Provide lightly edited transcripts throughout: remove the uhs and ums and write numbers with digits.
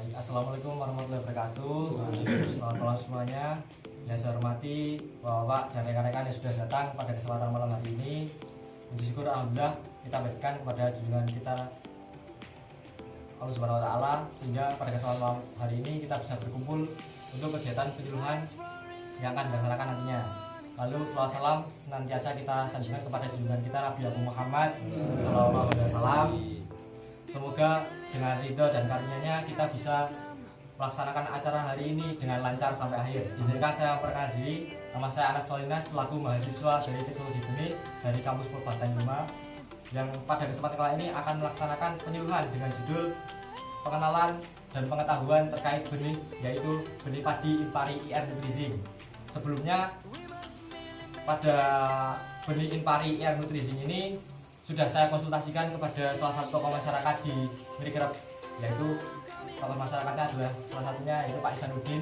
Baik, assalamualaikum warahmatullahi wabarakatuh. Selamat malam semuanya. Yang saya hormati Bapak dan rekan-rekan yang sudah datang pada kesempatan malam hari ini. Puji syukur alhamdulillah kita berikan kepada junjungan kita Allah Subhanahu wa taala sehingga pada kesempatan malam hari ini kita bisa berkumpul untuk kegiatan penyuluhan yang akan dilaksanakan nantinya. Lalu selawat salam senantiasa kita sanjungkan kepada junjungan kita Nabi Muhammad sallallahu alaihi wasallam. Semoga dengan ridho dan karunia-Nya kita bisa melaksanakan acara hari ini dengan lancar sampai akhir. Izinkan saya memperkenalkan diri. Nama saya Anas Solinas selaku mahasiswa dari Teknologi Benih dari kampus Purbatang 5 yang pada kesempatan kali ini akan melaksanakan penyuluhan dengan judul pengenalan dan pengetahuan terkait benih, yaitu benih padi Inpari IR Nutrizing. Sebelumnya pada benih Inpari IR Nutrizing ini sudah saya konsultasikan kepada salah satu tokoh masyarakat di Mirikerep, yaitu tokoh masyarakatnya adalah salah satunya yaitu Pak Isanuddin.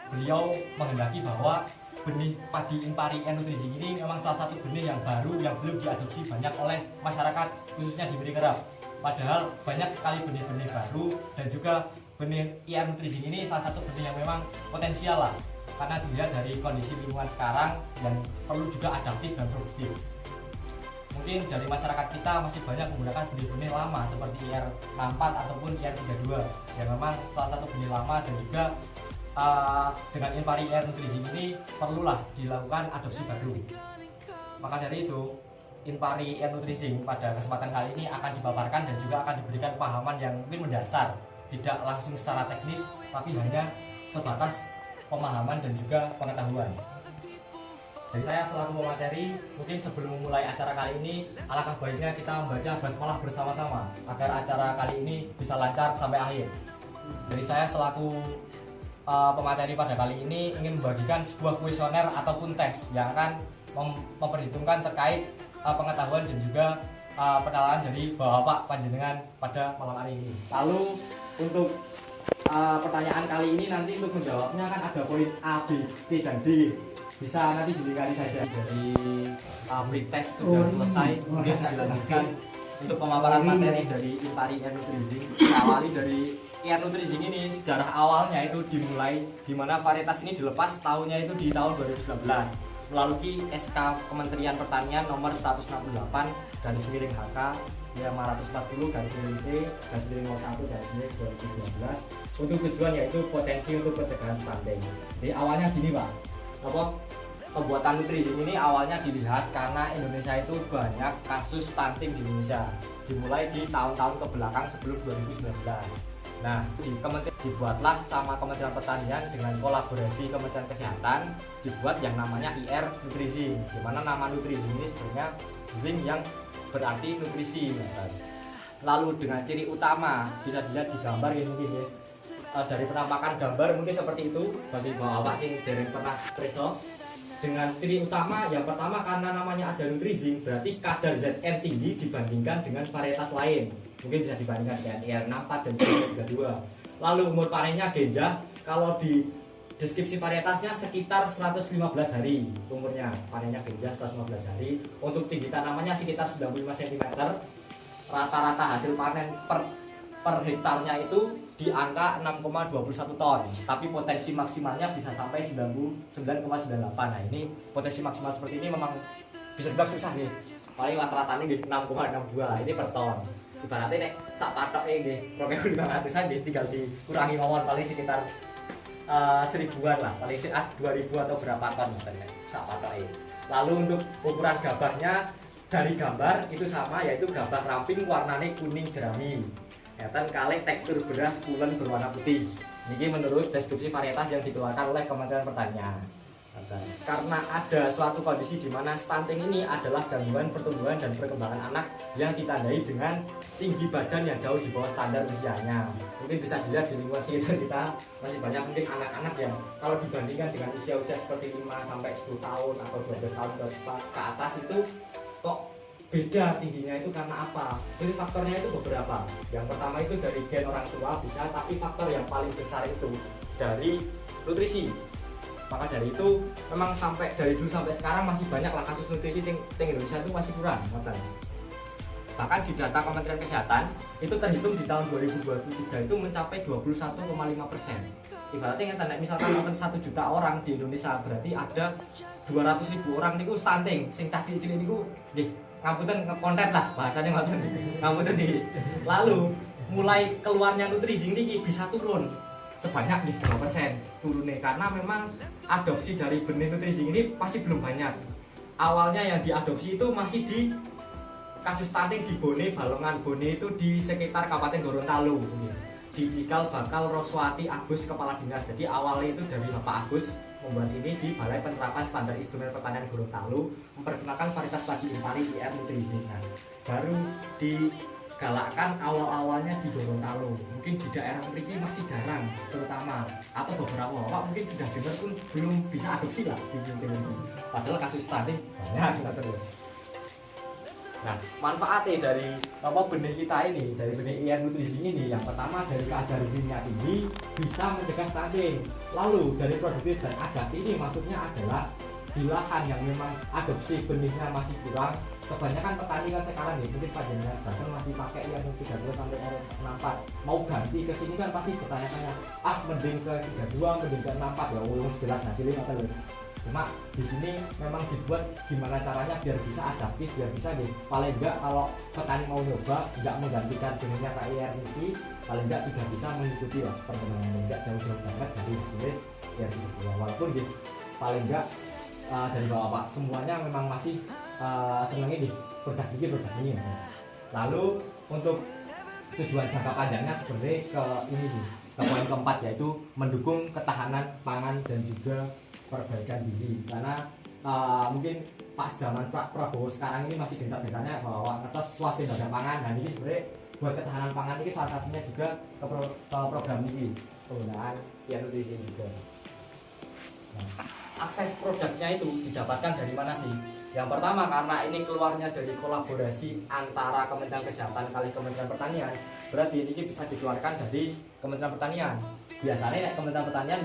Beliau menghendaki bahwa benih padi Inpari IR Nutrizing ini memang salah satu benih yang baru yang belum diadopsi banyak oleh masyarakat khususnya di Mirikerep. Padahal banyak sekali benih-benih baru dan juga benih IR Nutrizing ini salah satu benih yang memang potensial lah, karena dilihat dari kondisi lingkungan sekarang yang perlu juga adaptif dan produktif. Mungkin dari masyarakat kita masih banyak menggunakan benih-benih lama seperti IR64 ataupun IR32 yang memang salah satu benih lama, dan juga dengan Inpari IR Nutrizing ini perlulah dilakukan adopsi baru. Maka dari itu Inpari IR Nutrizing pada kesempatan kali ini akan dipaparkan dan juga akan diberikan pemahaman yang mungkin mendasar, tidak langsung secara teknis tapi hanya sebatas pemahaman dan juga pengetahuan. Jadi saya selaku pemateri, mungkin sebelum memulai acara kali ini alangkah baiknya kita membaca basmalah bersama-sama agar acara kali ini bisa lancar sampai akhir. Jadi saya selaku pemateri pada kali ini ingin membagikan sebuah kuesioner ataupun tes yang akan memperhitungkan terkait pengetahuan dan juga pengenalan dari Bapak panjenengan pada malam hari ini. Lalu untuk pertanyaan kali ini nanti untuk menjawabnya kan ada poin A, B, C, dan D. Bisa nanti dilingkari saja. Dari pre-test sudah selesai, mungkin dilanjutkan untuk pemaparan materi dari Inpari IR Nutrizing. Awali dari IR Nutrizing ini, sejarah awalnya itu dimulai di mana varietas ini dilepas tahunnya itu di tahun 2019 melalui SK Kementerian Pertanian nomor 168 garis miring HK 540 garis miring C garis miring 01 garis miring 2012 untuk tujuan yaitu potensi untuk pencegahan stunting. Jadi awalnya gini Pak, pembuatan Nutrizing ini awalnya dilihat karena Indonesia itu banyak kasus stunting di Indonesia dimulai di tahun-tahun kebelakang sebelum 2019. Nah, dibuatlah sama Kementerian Pertanian dengan kolaborasi Kementerian Kesehatan dibuat yang namanya IR Nutrizing, di mana nama Nutrizing ini sebenarnya zing yang berarti nutrisi. Lalu dengan ciri utama bisa dilihat di gambar ini mungkin ya. Dari penampakan gambar mungkin seperti itu bagi bapak yang dereng pernah preso. Dengan ciri utama yang pertama, karena namanya ada Nutrizing berarti kadar ZN tinggi dibandingkan dengan varietas lain, mungkin bisa dibandingkan dengan IR64 dan IR32. Lalu umur panennya genjah, kalau di deskripsi varietasnya sekitar 115 hari umurnya, panennya genjah 115 hari. Untuk tinggi tanamannya sekitar 95 cm. Rata-rata hasil panen per hektarnya itu di angka 6,21 ton, tapi potensi maksimalnya bisa sampai 99,98. Nah, ini potensi maksimal seperti ini memang bisa dibilang susah nih. Paling rata-ratanya di 6,62 ini per ton. Ibaratnya nek sak patoke nggih 2.500-an nggih tinggal dikurangi mawon paling sekitar 1000-an lah, paling 2000 atau berapa ton sak patoke. Lalu untuk ukuran gabahnya dari gambar itu sama, yaitu gabah ramping warnanya kuning jerami. Kelihatan kalih tekstur beras pulen berwarna putih. Ini menurut deskripsi varietas yang dikeluarkan oleh Kementerian Pertanian. Karena ada suatu kondisi di mana stunting ini adalah gangguan pertumbuhan dan perkembangan anak yang ditandai dengan tinggi badan yang jauh di bawah standar usianya. Mungkin bisa dilihat di lingkungan sekitar kita masih banyak mungkin anak-anak yang kalau dibandingkan dengan usia-usia seperti 5 sampai 10 tahun atau 12 tahun ke atas itu kok beda tingginya. Itu karena apa? Jadi faktornya itu beberapa. Yang pertama itu dari gen orang tua bisa, tapi faktor yang paling besar itu dari nutrisi. Maka dari itu memang sampai dari dulu sampai sekarang masih banyak lah kasus nutrisi di Indonesia itu masih kurang. Bahkan di data Kementerian Kesehatan itu terhitung di tahun 2023 itu mencapai 21,5%. Ibaratnya yang misalkan nonton 1 juta orang di Indonesia, berarti ada 200.000 orang niku stunting, sing cah cilik niku nggih ngapunten ngekonten lah bahasanya ngapunten sih. Lalu mulai keluarnya nutrisi niki bisa turun sebanyak di 2% turunnya, karena memang adopsi dari benih nutrisi ini masih belum banyak. Awalnya yang diadopsi itu masih di kasus stunting di Bone, Balongan Bone itu di sekitar Kabupaten Gorontalo. Di Cikal Bakal Roswati Agus Kepala Dinas. Jadi awalnya itu dari Bapak Agus membuat ini di Balai Penerapan Standar Instrumen Pertanian Gorontalo, memperkenalkan varietas padi impari IR Nutrisi. Nah, baru digalakkan awal-awalnya di Gorontalo. Mungkin di daerah memiliki masih jarang, terutama atau beberapa bapak mungkin sudah dengar pun belum bisa adopsi lah di Jawa ini. Padahal kasus stunting banyak terus. Nah, manfaatnya dari benih kita ini, dari benih IR Nutrisi ini, yang pertama dari kadar gizinya tinggi bisa mencegah stunting. Lalu dari produktif dan adaptif ini maksudnya adalah di lahan yang memang adopsi benihnya masih kurang. Kebanyakan petani kan sekarang nih, mungkin panjenengan bahkan masih pakai IR 32 sampai IR 64. Mau ganti ke sini kan pasti bertanya-tanya, mending ke 32, mending ke 64 ya, jelas hasilnya apa loh. Cuma di sini memang dibuat gimana caranya biar bisa adaptif, biar bisa nih paling enggak kalau petani mau nyoba nggak menggantikan benihnya KIR ini, paling enggak juga bisa mengikuti lah perkembangannya, enggak jauh-jauh banget dari hasilnya yang kedua. Walaupun gitu paling enggak dari bapak semuanya memang masih senang ini produk ini. Lalu untuk tujuan jangka panjangnya sebenarnya ke ini nih, ke poin keempat, yaitu mendukung ketahanan pangan dan juga perbaikan gizi. Karena mungkin pas zaman Pak Prabowo sekarang ini masih gencar-gencarnya bahwa ngetes swasembada pangan. Nah ini sebenarnya buat ketahanan pangan ini salah satunya juga ke program ini penggunaan IR Nutrisi juga. Nah, akses produknya itu didapatkan dari mana sih? Yang pertama, karena ini keluarnya dari kolaborasi antara Kementerian Kesehatan kali Kementerian Pertanian, berarti ini bisa dikeluarkan dari Kementerian Pertanian. Biasanya Kementerian Pertanian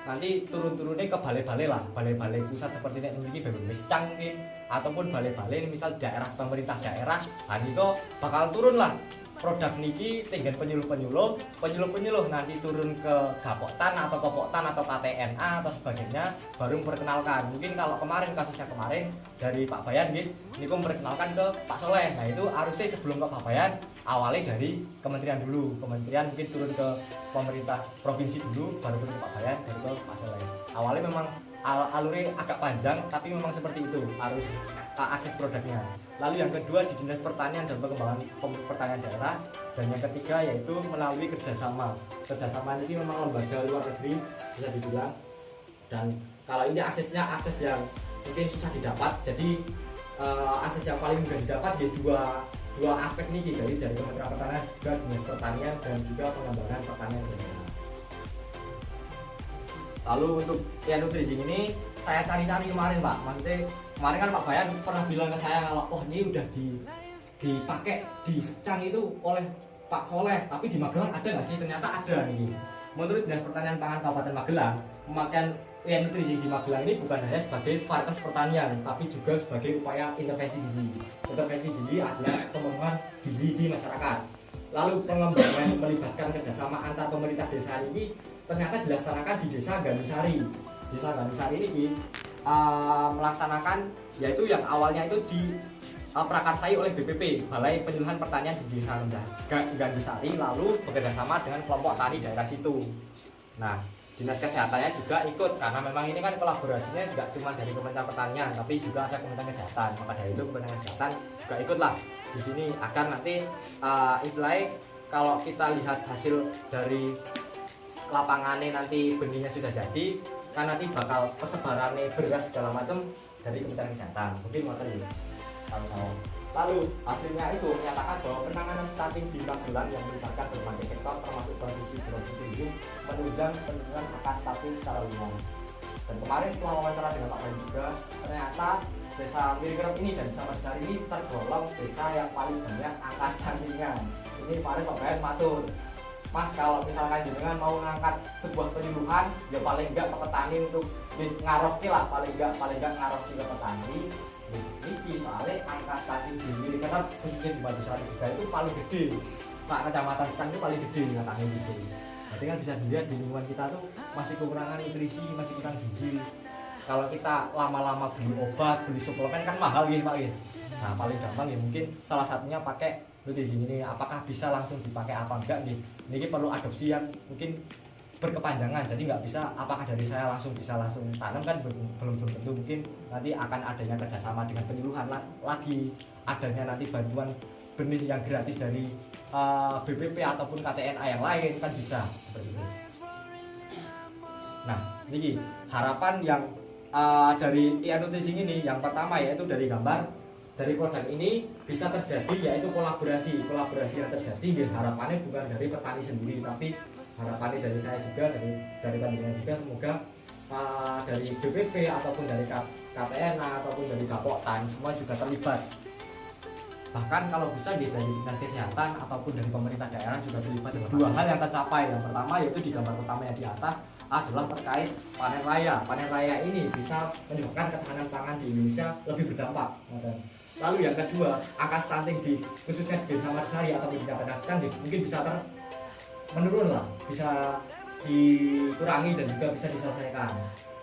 nanti turun-turunnya ke balai-balai lah, balai-balai pusat seperti ini memiliki BPMS mungkin, ataupun balai-balai misal daerah pemerintah daerah, nah itu bakal turun lah produk niki tinggal penyuluh nanti turun ke Gapoktan atau Kopoktan atau KTNA atau sebagainya, baru memperkenalkan. Mungkin kalau kasusnya kemarin dari Pak Bayan nih, ini memperkenalkan ke Pak Soleh. Nah itu harusnya sebelum ke Pak Bayan awalnya dari kementerian dulu, kementerian mungkin turun ke pemerintah provinsi dulu, baru turun ke Pak Bayan, baru ke Pak Soleh. Awalnya memang alurnya agak panjang, tapi memang seperti itu harus akses produknya. Lalu yang kedua di Dinas Pertanian dan Pengembangan Pertanian Daerah, dan yang ketiga yaitu melalui kerjasama ini memang lembaga luar negeri bisa dibilang. Dan kalau ini akses yang mungkin susah didapat, jadi akses yang paling mudah didapat ya dua aspek ini, dari Kementerian Pertanian juga Dinas Pertanian dan juga Pengembangan Pertanian Daerah. Lalu untuk IR Nutrisi ini saya cari-cari kemarin Pak, maksudnya kemarin kan Pak Bayan pernah bilang ke saya kalau ini udah dipakai di Secang itu oleh Pak Soleh, tapi di Magelang ada nggak sih? Ternyata ada nih. Menurut Dinas Pertanian Pangan Kabupaten Magelang, pemakaian IR Nutrisi di Magelang ini bukan hanya sebagai varietas pertanian, tapi juga sebagai upaya intervensi gizi. Intervensi gizi adalah pemenuhan gizi di masyarakat. Lalu pengembangan melibatkan kerjasama antar pemerintah desa ini ternyata dilaksanakan di Desa Gandusari. Desa Gandusari ini melaksanakan, yaitu yang awalnya itu diprakarsai oleh BPP, Balai Penyuluhan Pertanian di Desa Gandusari, lalu bekerjasama dengan kelompok tani daerah situ. Nah, Dinas Kesehatannya juga ikut, karena memang ini kan kolaborasinya tidak cuma dari Kementerian Pertanian, tapi juga ada Kementerian Kesehatan. Maka dari itu Kementerian Kesehatan juga ikutlah di sini agar nanti istilahnya kalau kita lihat hasil dari lapangannya nanti benihnya sudah jadi, kan nanti bakal persebarannya beras segala macam dari Kementerian Kesehatan. Mungkin makanya lalu hasilnya itu menyatakan bahwa penanganan stunting di Magelang yang melibatkan berbagai sektor termasuk produksi tinggi menunjang penurunan angka stunting secara luas. Dan kemarin setelah wawancara dengan Pak Bayu juga, ternyata Desa Mirgerep ini dan Desa Madasari ini tergolong desa yang paling banyak angka stuntingnya. Ini kemarin Pak Bayu matur, Mas, kalau misalkan jenengan mau ngangkat sebuah penyuluhan, ya paling enggak ke petani untuk ngaroki lah, paling enggak ngaroki ke petani Ini soalnya angka stunting di Militer khususnya di Batu Sari juga itu paling gede. Saat kecamatan Stang itu paling gede katanya gitu. Berarti kan bisa dilihat di lingkungan kita tuh masih kekurangan nutrisi, masih kurang gizi. Kalau kita lama-lama beli obat, beli suplemen kan mahal ya Pak ya. Nah paling gampang ya mungkin salah satunya pakai nutrisi ini. Apakah bisa langsung dipakai apa enggak nih? Ini perlu adopsi yang mungkin berkepanjangan, jadi nggak bisa apakah dari saya bisa langsung tanam kan belum tentu. Mungkin nanti akan adanya kerjasama dengan penyuluhan lagi, adanya nanti bantuan benih yang gratis dari BPP ataupun KTNA yang lain kan bisa seperti itu. Nah ini harapan yang dari IA Nutrisi ini yang pertama yaitu dari gambar dari produk ini bisa terjadi yaitu kolaborasi yang terjadi ya, harapannya bukan dari petani sendiri tapi harapannya dari saya juga dari panjenengan juga semoga dari BPP ataupun dari KTNA ataupun dari Gapoktan semua juga terlibat. Bahkan kalau bisa dari dinas kesehatan ataupun dari pemerintah daerah juga terlibat. Dua hal yang tercapai, yang pertama yaitu di gambar utama yang di atas adalah terkait panen raya. Panen raya ini bisa menyebabkan ketahanan pangan di Indonesia lebih berdampak. Lalu yang kedua, angka stunting khususnya di Desa Marsari atau di Kabupaten Stang mungkin bisa menurun lah, bisa dikurangi dan juga bisa diselesaikan.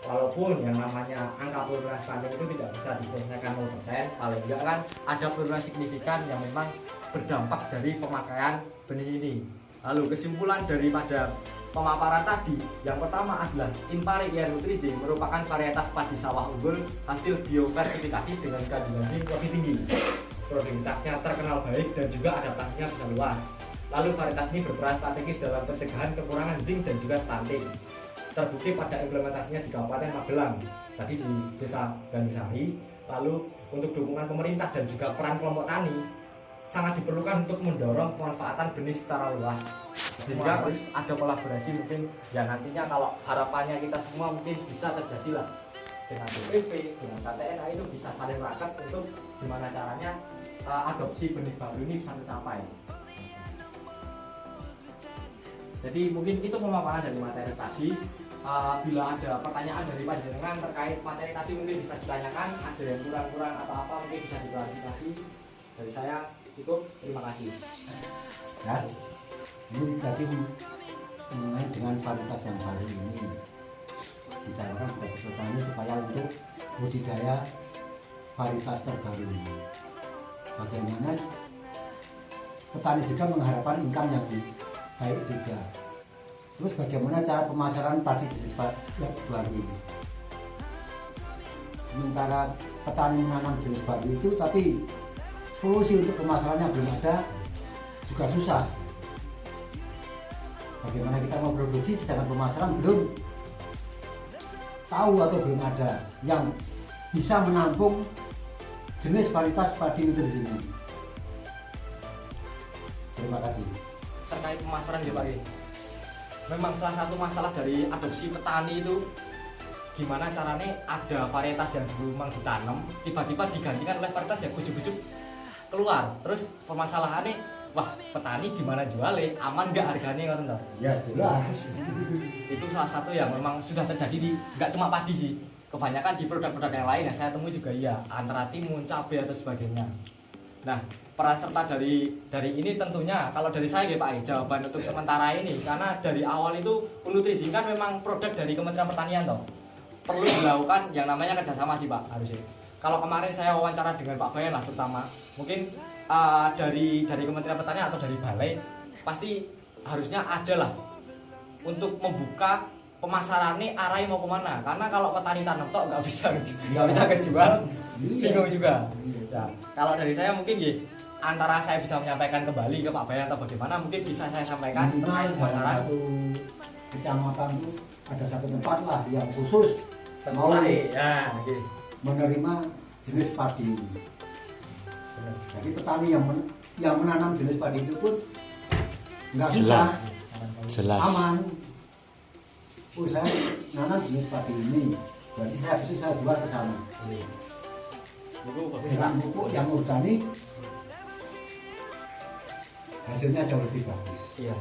Walaupun yang namanya angka penurunan stunting itu tidak bisa diselesaikan 0%, paling enggak kan ada penurunan signifikan yang memang berdampak dari pemakaian benih ini. Lalu kesimpulan daripada pemaparan tadi, yang pertama adalah Impari IA Nutrisi merupakan varietas padi sawah unggul hasil bioversifikasi dengan kandungan zinc lebih tinggi. Produktivitasnya terkenal baik dan juga adaptasinya bisa luas. Lalu varietas ini berperan strategis dalam pencegahan kekurangan zinc dan juga stunting. Terbukti pada implementasinya di Kabupaten Magelang, tadi di Desa Gandusari. Lalu untuk dukungan pemerintah dan juga peran kelompok tani sangat diperlukan untuk mendorong pemanfaatan benih secara luas. Sehingga harus ada kolaborasi mungkin ya nantinya kalau harapannya kita semua mungkin bisa terjadi lah dengan BPP, dengan KTNA itu bisa saling raket untuk gimana caranya adopsi benih baru ini bisa tercapai. Jadi mungkin itu pemaparan dari materi tadi. Bila ada pertanyaan dari panjenengan terkait materi tadi mungkin bisa ditanyakan, ada yang kurang-kurang atau apa mungkin bisa diklarifikasi. Dari saya cukup, terima kasih. Ya, ini tadi mengenai dengan varietas yang baru ini dicarakan kepada petani supaya untuk budidaya varietas terbaru ini. Bagaimana petani juga mengharapkan income yang baik juga. Terus bagaimana cara pemasaran padi jenis yang baru ini? Sementara petani menanam jenis baru itu, tapi solusi untuk pemasarannya belum ada, juga susah. Bagaimana kita mau produksi sedangkan pemasaran belum tahu atau belum ada yang bisa menampung jenis varietas padi nutrisi ini. Terima kasih. Terkait pemasaran ya Pak, memang salah satu masalah dari adopsi petani itu gimana caranya ada varietas yang dulu memang ditanam tiba-tiba digantikan oleh varietas yang ujuk-ujuk keluar. Terus permasalahannya, wah petani gimana jualnya, aman nggak harganya kan toh? Ya jelas. Itu salah satu yang memang sudah terjadi di nggak cuma padi sih, kebanyakan di produk-produk yang lain yang saya temui juga ya, antara timun, cabai atau sebagainya. Nah, peran serta dari ini tentunya kalau dari saya ya Pak, jawaban untuk sementara ini karena dari awal itu nutrisi kan memang produk dari Kementerian Pertanian toh. Perlu dilakukan yang namanya kerjasama sih Pak harusnya. Kalau kemarin saya wawancara dengan Pak Bayan lah terutama, mungkin dari Kementerian Pertanian atau dari Balai pasti harusnya ada lah untuk membuka pemasarannya arahnya mau kemana. Karena kalau petani tanam tok nggak bisa kejual, bingung juga. Ya, kalau dari saya mungkin ya antara saya bisa menyampaikan kembali ke Pak Bayan atau bagaimana mungkin bisa saya sampaikan terkait pemasaran. Kecamatan itu ada satu tempat lah yang khusus mau ya, menerima jenis padi ini. Jadi petani yang menanam jenis padi itu pun nggak susah, aman. Oh saya nanam jenis padi ini, jadi saya jual ke sana. Dengan pupuk yang organik, hasilnya jauh lebih bagus. Iya.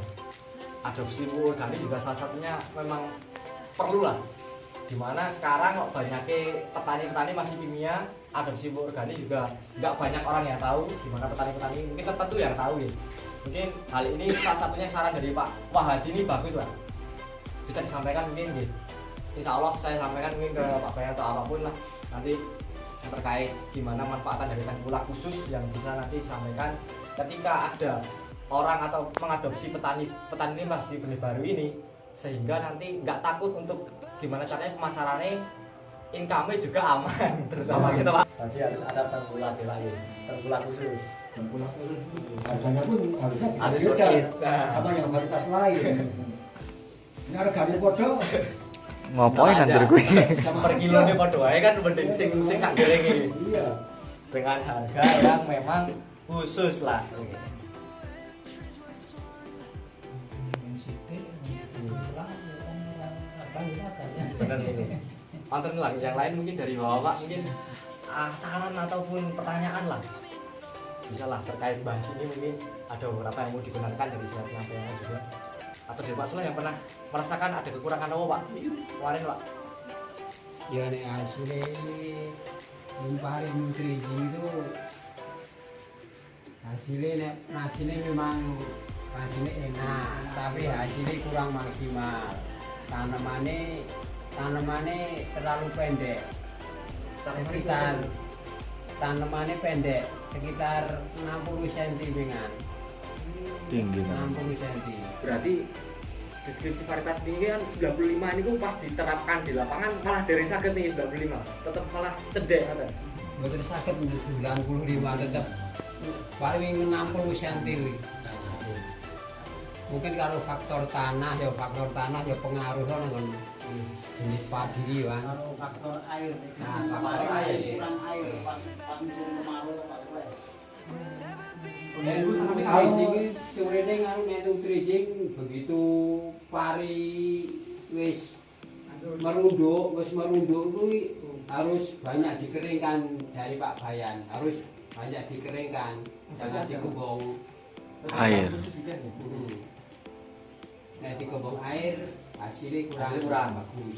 Adopsi pupuk organik juga salah satunya memang perlu lah Dimana sekarang kok banyaknya petani-petani masih kimia, adopsi pupuk organik juga nggak banyak orang yang tahu. Dimana petani-petani mungkin tertentu yang tahu ya. Mungkin hal ini salah satunya saran dari Pak Wahadi ini bagus lah, bisa disampaikan mungkin gitu. Insya Allah saya sampaikan mungkin ke Pak Bayan atau apapun lah nanti yang terkait gimana manfaatan dari tengkulak khusus yang bisa nanti disampaikan ketika ada orang atau mengadopsi petani ini masih benih baru ini, sehingga nanti nggak takut untuk gimana caranya pemasarannya, income-nya juga aman terutama gitu Pak. Jadi harus ada tengkulak lain, tengkulak khusus. Tengkulak khusus harganya pun harus beda sama yang varietas lain. Ini harganya bodoh. Ngapain nanti gue? Per kilo ini podo aja kan mending sing sak gelengi. Iya. Dengan harga yang memang khusus lah. Bener ini. Mantan lah, yang lain mungkin dari Bapak mungkin saran ataupun pertanyaan lah. Bisa lah terkait bahas ini, mungkin ada beberapa yang mau dibenarkan dari siapa yang juga. Atau dari Pak Sula yang pernah merasakan ada kekurangan apa Pak kemarin Pak? Ya nih hasilnya impari nutri itu hasilnya memang hasilnya enak, tapi hasilnya kurang maksimal. Tanamannya terlalu pendek, sekitar tanamannya pendek sekitar 60 cm dengan Tinggi 60 cm. Berarti deskripsi varietas ini kan 95 ini kok pas diterapkan di lapangan malah dari sakit nih 95 tetap malah cedek ada. Betul sakit untuk 95 tetap paling 60 cm. Mungkin kalau faktor tanah ya pengaruh dengan jenis padi kan. Kalau faktor air, faktor air kurang air pas musim kemarau Pak Sule. Kalau ini sebenarnya ngaruh nitrogen begitu pari wis merunduk itu harus banyak dikeringkan dari Pak Bayan, harus banyak dikeringkan, jangan dikebong air. Nah dikebong air hasilnya kurang bagus.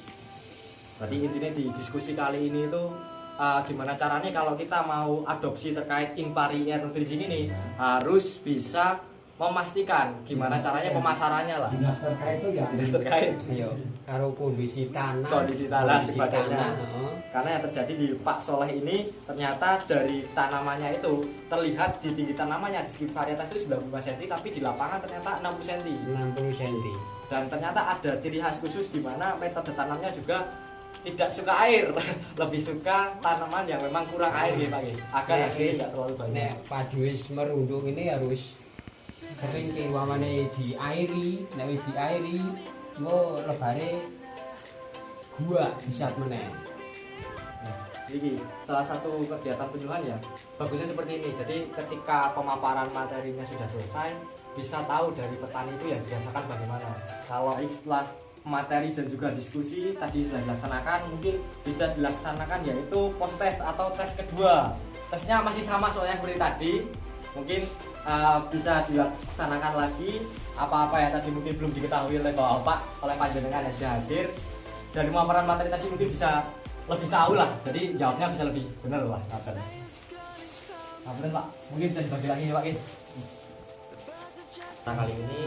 Berarti intinya di diskusi kali ini itu gimana caranya kalau kita mau adopsi terkait impari air nutrisi ini harus bisa memastikan gimana caranya pemasarannya lah. Dinas terkait itu ya. Dinas terkait. Iya, kalau kondisi tanah sebagainya. Karena yang terjadi di Pak Soleh ini ternyata dari tanamannya itu terlihat di tinggi tanamannya di varietas itu 95 cm, tapi di lapangan ternyata 60 cm. 60 cm. Dan ternyata ada ciri khas khusus di mana metode tanamnya juga tidak suka air, lebih suka tanaman yang memang kurang air gitu Pak. Agar hasilnya tidak terlalu banyak. Nek padi wis merunduk ini harus kering ke wamane diairi, nek wis diairi engko lebare gua bisa meneh. Ini salah satu kegiatan penyuluhan ya, bagusnya seperti ini. Jadi ketika pemaparan materinya sudah selesai, bisa tahu dari petani itu yang dirasakan bagaimana. Kalau setelah materi dan juga diskusi tadi sudah dilaksanakan, mungkin bisa dilaksanakan yaitu post test atau tes kedua. Tesnya masih sama soalnya seperti tadi, mungkin bisa dilaksanakan lagi apa-apa yang tadi mungkin belum diketahui oleh Bapak, oleh panjenengan yang sudah hadir. Dari pemaparan materi tadi mungkin bisa lebih tahu lah, jadi jawabnya bisa lebih benar lah. Benar Pak, mungkin bisa dibagi lagi Pak. Nah kali ini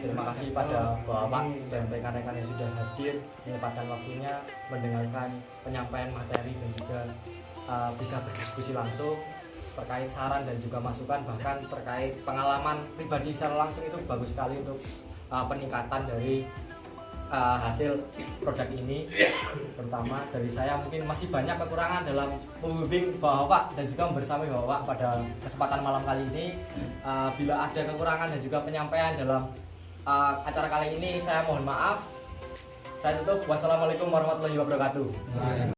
terima kasih pada Bapak dan rekan-rekan yang sudah hadir menyempatkan waktunya mendengarkan penyampaian materi dan juga bisa berdiskusi langsung terkait saran dan juga masukan, bahkan terkait pengalaman pribadi secara langsung. Itu bagus sekali untuk peningkatan dari hasil produk ini. Terutama dari saya mungkin masih banyak kekurangan dalam membimbing Bapak dan juga membersamai Bapak pada kesempatan malam kali ini. Bila ada kekurangan dan juga penyampaian dalam acara kali ini, saya mohon maaf. Saya tutup. Wassalamualaikum warahmatullahi wabarakatuh.